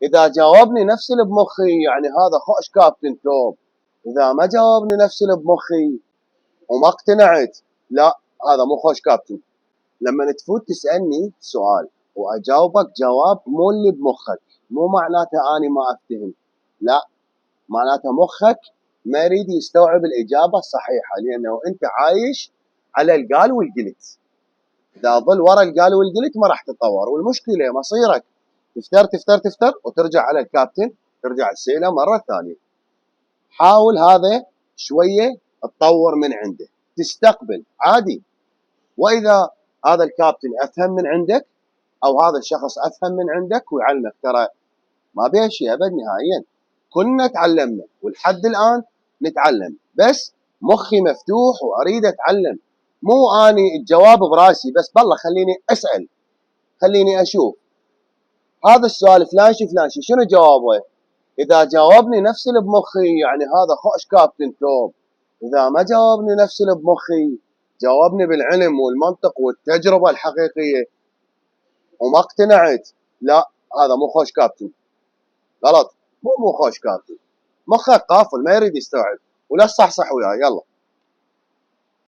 اذا جاوبني نفس اللي بمخي يعني هذا خوش كابتن توب. اذا ما جاوبني نفس اللي بمخي وما اقتنعت، لا هذا مو خوش كابتن. لما تفوت تسالني سؤال واجاوبك جواب مو اللي بمخك، مو معناته اني ما افتهم، لا، معناته مخك ما يريد يستوعب الاجابه الصحيحه، لانه انت عايش على القال والقلت. اذا ظل ورا القال والقلت ما راح تتطور، والمشكله مصيرك تفتر تفتر تفتر وترجع على الكابتن، ترجع تسأله مره ثانيه. حاول هذا شويه تطور من عنده، تستقبل عادي. واذا هذا الكابتن افهم من عندك او هذا الشخص افهم من عندك ويعلمك، ترى ما بيها شيء ابد نهائيا، كنا تعلمنا ولحد الان نتعلم، بس مخي مفتوح واريد اتعلم. مو اني الجواب براسي بس، بالله خليني اسال، خليني اشوف هذا السؤال فلان شي فلان شي شنو جوابه. اذا جاوبني نفس اللي بمخي يعني هذا خوش كابتن توب. اذا ما جاوبني نفس اللي بمخي، جاوبني بالعلم والمنطق والتجربه الحقيقيه وما اقتنعت، لا هذا مو خوش كابتن، غلط، مو خوش كابتن. مخك قافل ما يريد يستوعب، ولا تصحصح وياي. يلا.